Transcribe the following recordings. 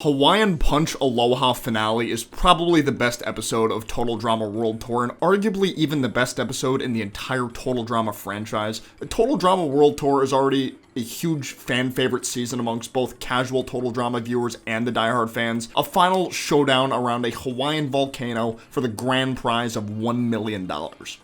Hawaiian Punch Aloha finale is probably the best episode of Total Drama World Tour and arguably even the best episode in the entire Total Drama franchise. The Total Drama World Tour is already a huge fan favorite season amongst both casual Total Drama viewers and the diehard fans. A final showdown around a Hawaiian volcano for the grand prize of $1 million.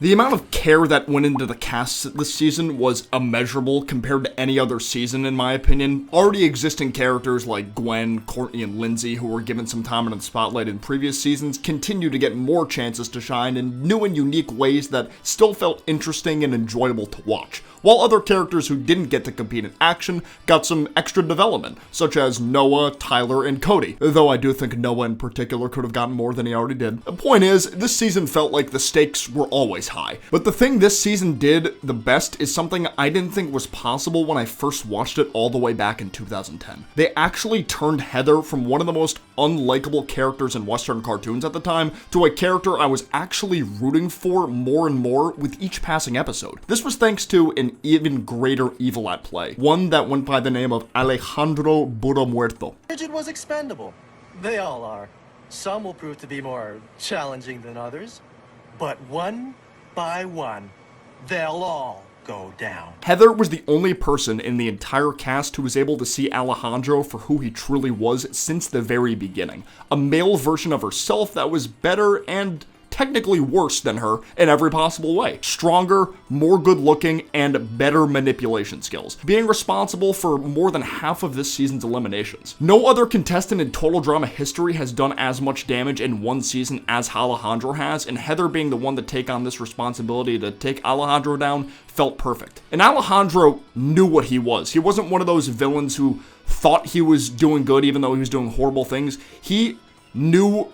The amount of care that went into the cast this season was immeasurable compared to any other season in my opinion. Already existing characters like Gwen, Courtney, and Lindsay, who were given some time in the spotlight in previous seasons, continue to get more chances to shine in new and unique ways that still felt interesting and enjoyable to watch, while other characters who didn't get to compete in action got some extra development, such as Noah, Tyler, and Cody, though I do think Noah in particular could have gotten more than he already did. The point is, this season felt like the stakes were always high, but the thing this season did the best is something I didn't think was possible when I first watched it all the way back in 2010. They actually turned Heather from one of the most unlikable characters in Western cartoons at the time to a character I was actually rooting for more and more with each passing episode. This was thanks to an even greater evil at play, one that went by the name of Alejandro Burro Muerto. Rigid was expendable. They all are. Some will prove to be more challenging than others, but one by one, they'll all go down. Heather was the only person in the entire cast who was able to see Alejandro for who he truly was since the very beginning. A male version of herself that was better and technically worse than her in every possible way. Stronger, more good-looking, and better manipulation skills, being responsible for more than half of this season's eliminations. No other contestant in Total Drama history has done as much damage in one season as Alejandro has, and Heather being the one to take on this responsibility to take Alejandro down felt perfect. And Alejandro knew what he was. He wasn't one of those villains who thought he was doing good even though he was doing horrible things. He knew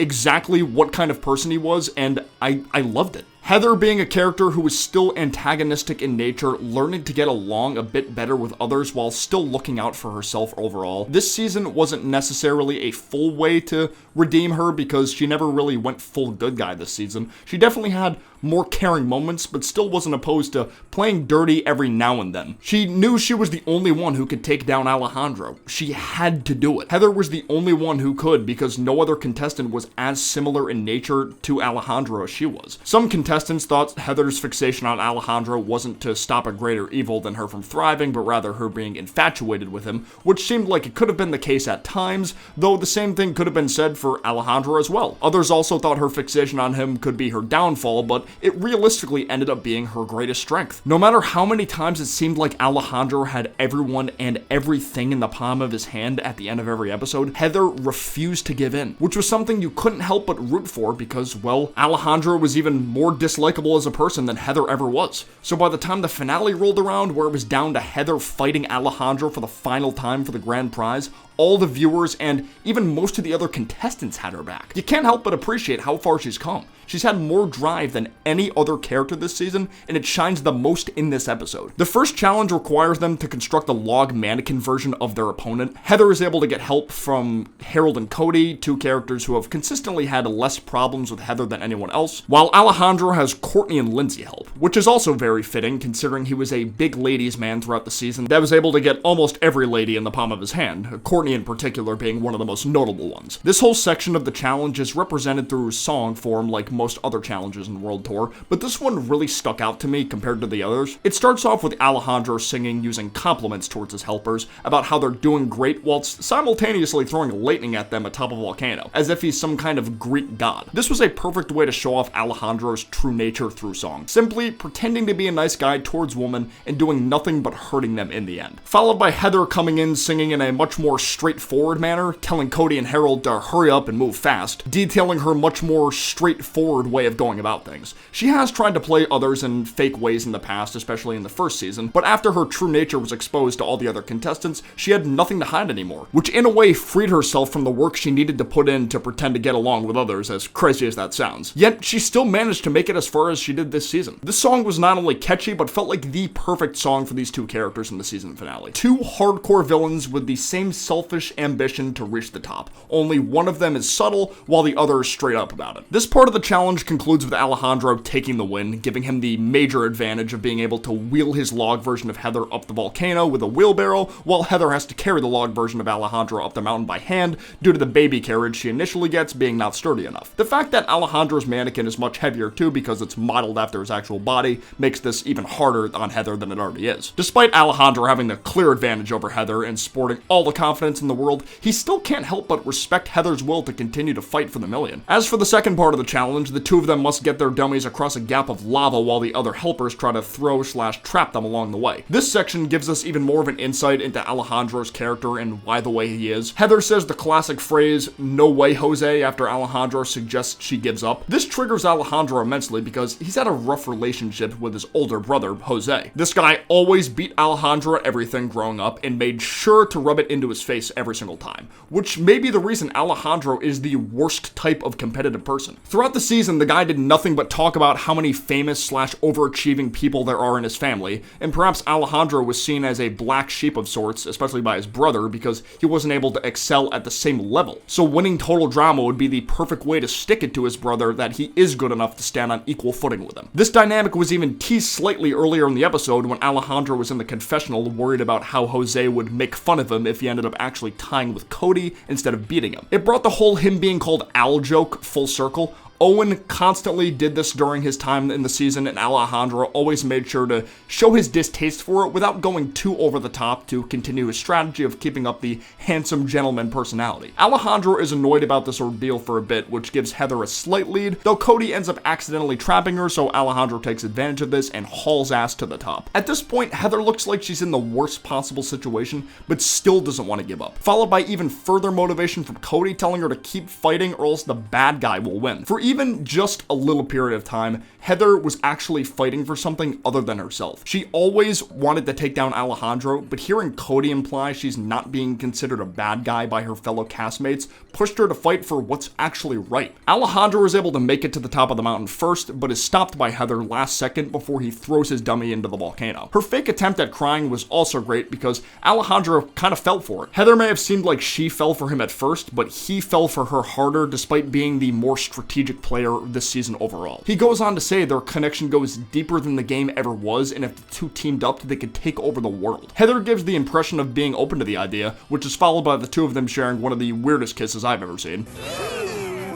exactly what kind of person he was, and I loved it. Heather being a character who was still antagonistic in nature, learning to get along a bit better with others while still looking out for herself overall. This season wasn't necessarily a full way to redeem her because she never really went full good guy this season. She definitely had more caring moments, but still wasn't opposed to playing dirty every now and then. She knew she was the only one who could take down Alejandro. She had to do it. Heather was the only one who could because no other contestant was as similar in nature to Alejandro as she was. Some contestants thought Heather's fixation on Alejandro wasn't to stop a greater evil than her from thriving, but rather her being infatuated with him, which seemed like it could have been the case at times, though the same thing could have been said for Alejandro as well. Others also thought her fixation on him could be her downfall, but it realistically ended up being her greatest strength. No matter how many times it seemed like Alejandro had everyone and everything in the palm of his hand at the end of every episode, Heather refused to give in, which was something you couldn't help but root for because, well, Alejandro was even more dislikable as a person than Heather ever was. So by the time the finale rolled around, where it was down to Heather fighting Alejandro for the final time for the grand prize, all the viewers and even most of the other contestants had her back. You can't help but appreciate how far she's come. She's had more drive than any other character this season, and it shines the most in this episode. The first challenge requires them to construct a log mannequin version of their opponent. Heather is able to get help from Harold and Cody, two characters who have consistently had less problems with Heather than anyone else, while Alejandro has Courtney and Lindsay help, which is also very fitting considering he was a big ladies man throughout the season that was able to get almost every lady in the palm of his hand, Courtney in particular being one of the most notable ones. This whole section of the challenge is represented through song form like most other challenges in World Tour, but this one really stuck out to me compared to the others. It starts off with Alejandro singing using compliments towards his helpers about how they're doing great whilst simultaneously throwing lightning at them atop a volcano, as if he's some kind of Greek god. This was a perfect way to show off Alejandro's true nature through song, simply pretending to be a nice guy towards women and doing nothing but hurting them in the end. Followed by Heather coming in singing in a much more straightforward manner, telling Cody and Harold to hurry up and move fast, detailing her much more straightforward way of going about things. She has tried to play others in fake ways in the past, especially in the first season, but after her true nature was exposed to all the other contestants, she had nothing to hide anymore, which in a way freed herself from the work she needed to put in to pretend to get along with others, as crazy as that sounds. Yet, she still managed to make it as far as she did this season. This song was not only catchy, but felt like the perfect song for these two characters in the season finale. Two hardcore villains with the same selfish ambition to reach the top. Only one of them is subtle, while the other is straight up about it. This part of the challenge challenge concludes with Alejandro taking the win, giving him the major advantage of being able to wheel his log version of Heather up the volcano with a wheelbarrow, while Heather has to carry the log version of Alejandro up the mountain by hand due to the baby carriage she initially gets being not sturdy enough. The fact that Alejandro's mannequin is much heavier too because it's modeled after his actual body makes this even harder on Heather than it already is. Despite Alejandro having the clear advantage over Heather and sporting all the confidence in the world, he still can't help but respect Heather's will to continue to fight for the million. As for the second part of the challenge, the two of them must get their dummies across a gap of lava while the other helpers try to throw/trap them along the way. This section gives us even more of an insight into Alejandro's character and why the way he is. Heather says the classic phrase, "No way, Jose," after Alejandro suggests she gives up. This triggers Alejandro immensely because he's had a rough relationship with his older brother, Jose. This guy always beat Alejandro at everything growing up and made sure to rub it into his face every single time, which may be the reason Alejandro is the worst type of competitive person. Throughout the season, the guy did nothing but talk about how many famous/overachieving people there are in his family, and perhaps Alejandro was seen as a black sheep of sorts, especially by his brother, because he wasn't able to excel at the same level. So winning Total Drama would be the perfect way to stick it to his brother that he is good enough to stand on equal footing with him. This dynamic was even teased slightly earlier in the episode when Alejandro was in the confessional worried about how Jose would make fun of him if he ended up actually tying with Cody instead of beating him. It brought the whole him being called Al joke full circle. Owen constantly did this during his time in the season, and Alejandro always made sure to show his distaste for it without going too over the top to continue his strategy of keeping up the handsome gentleman personality. Alejandro is annoyed about this ordeal for a bit, which gives Heather a slight lead, though Cody ends up accidentally trapping her, so Alejandro takes advantage of this and hauls ass to the top. At this point, Heather looks like she's in the worst possible situation, but still doesn't want to give up, followed by even further motivation from Cody telling her to keep fighting or else the bad guy will win. For even just a little period of time, Heather was actually fighting for something other than herself. She always wanted to take down Alejandro, but hearing Cody imply she's not being considered a bad guy by her fellow castmates pushed her to fight for what's actually right. Alejandro is able to make it to the top of the mountain first, but is stopped by Heather last second before he throws his dummy into the volcano. Her fake attempt at crying was also great because Alejandro kind of fell for it. Heather may have seemed like she fell for him at first, but he fell for her harder despite being the more strategic player this season overall. He goes on to say their connection goes deeper than the game ever was, and if the two teamed up, they could take over the world. Heather gives the impression of being open to the idea, which is followed by the two of them sharing one of the weirdest kisses I've ever seen.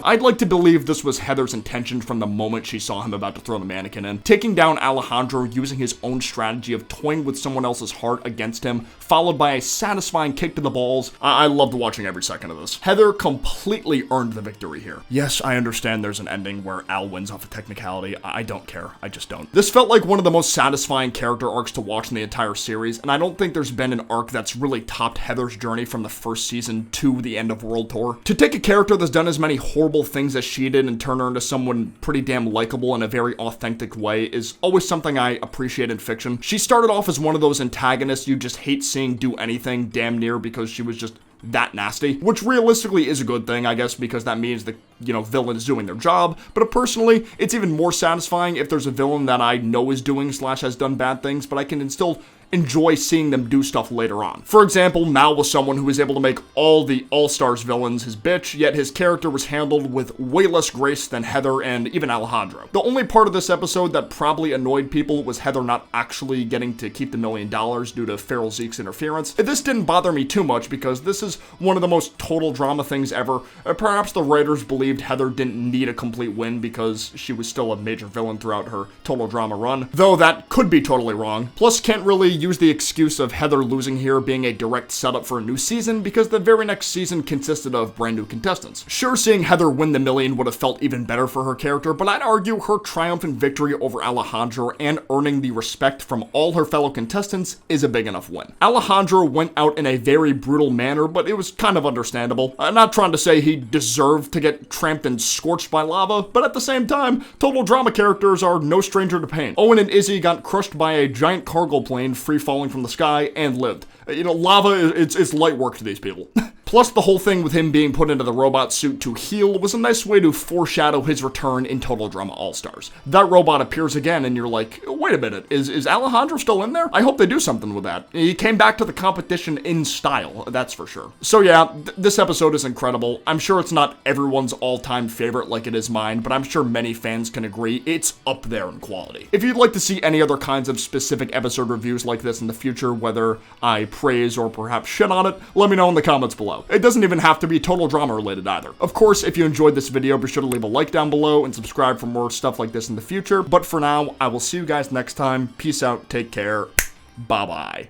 I'd like to believe this was Heather's intention from the moment she saw him about to throw the mannequin in. Taking down Alejandro using his own strategy of toying with someone else's heart against him, followed by a satisfying kick to the balls. I loved watching every second of this. Heather completely earned the victory here. Yes, I understand there's an ending where Al wins off a technicality. I don't care. I just don't. This felt like one of the most satisfying character arcs to watch in the entire series, and I don't think there's been an arc that's really topped Heather's journey from the first season to the end of World Tour. To take a character that's done as many horrible things as she did and turn her into someone pretty damn likable in a very authentic way is always something I appreciate in fiction. She started off as one of those antagonists you just hate seeing do anything damn near because she was just that nasty, which realistically is a good thing, I guess, because that means the, villain is doing their job, but personally, it's even more satisfying if there's a villain that I know is doing / has done bad things, but I can still enjoy seeing them do stuff later on. For example, Mal was someone who was able to make all the All-Stars villains his bitch, yet his character was handled with way less grace than Heather and even Alejandro. The only part of this episode that probably annoyed people was Heather not actually getting to keep the $1 million due to Feral Zeke's interference. This didn't bother me too much because this is one of the most total drama things ever. Perhaps the writers believed Heather didn't need a complete win because she was still a major villain throughout her total drama run, though that could be totally wrong. Plus, can't really use the excuse of Heather losing here being a direct setup for a new season because the very next season consisted of brand new contestants. Sure, seeing Heather win the million would have felt even better for her character, but I'd argue her triumphant victory over Alejandro and earning the respect from all her fellow contestants is a big enough win. Alejandro went out in a very brutal manner, but it was kind of understandable. I'm not trying to say he deserved to get tramped and scorched by lava, but at the same time, total drama characters are no stranger to pain. Owen and Izzy got crushed by a giant cargo plane free falling from the sky and lived. Lava, it's light work to these people. Plus, the whole thing with him being put into the robot suit to heal was a nice way to foreshadow his return in Total Drama All-Stars. That robot appears again, and you're like, wait a minute, is Alejandro still in there? I hope they do something with that. He came back to the competition in style, that's for sure. So yeah, this episode is incredible. I'm sure it's not everyone's all-time favorite like it is mine, but I'm sure many fans can agree it's up there in quality. If you'd like to see any other kinds of specific episode reviews like this in the future, whether I praise or perhaps shit on it, let me know in the comments below. It doesn't even have to be Total Drama related either. Of course, if you enjoyed this video, be sure to leave a like down below and subscribe for more stuff like this in the future. But for now, I will see you guys next time. Peace out, take care, bye-bye.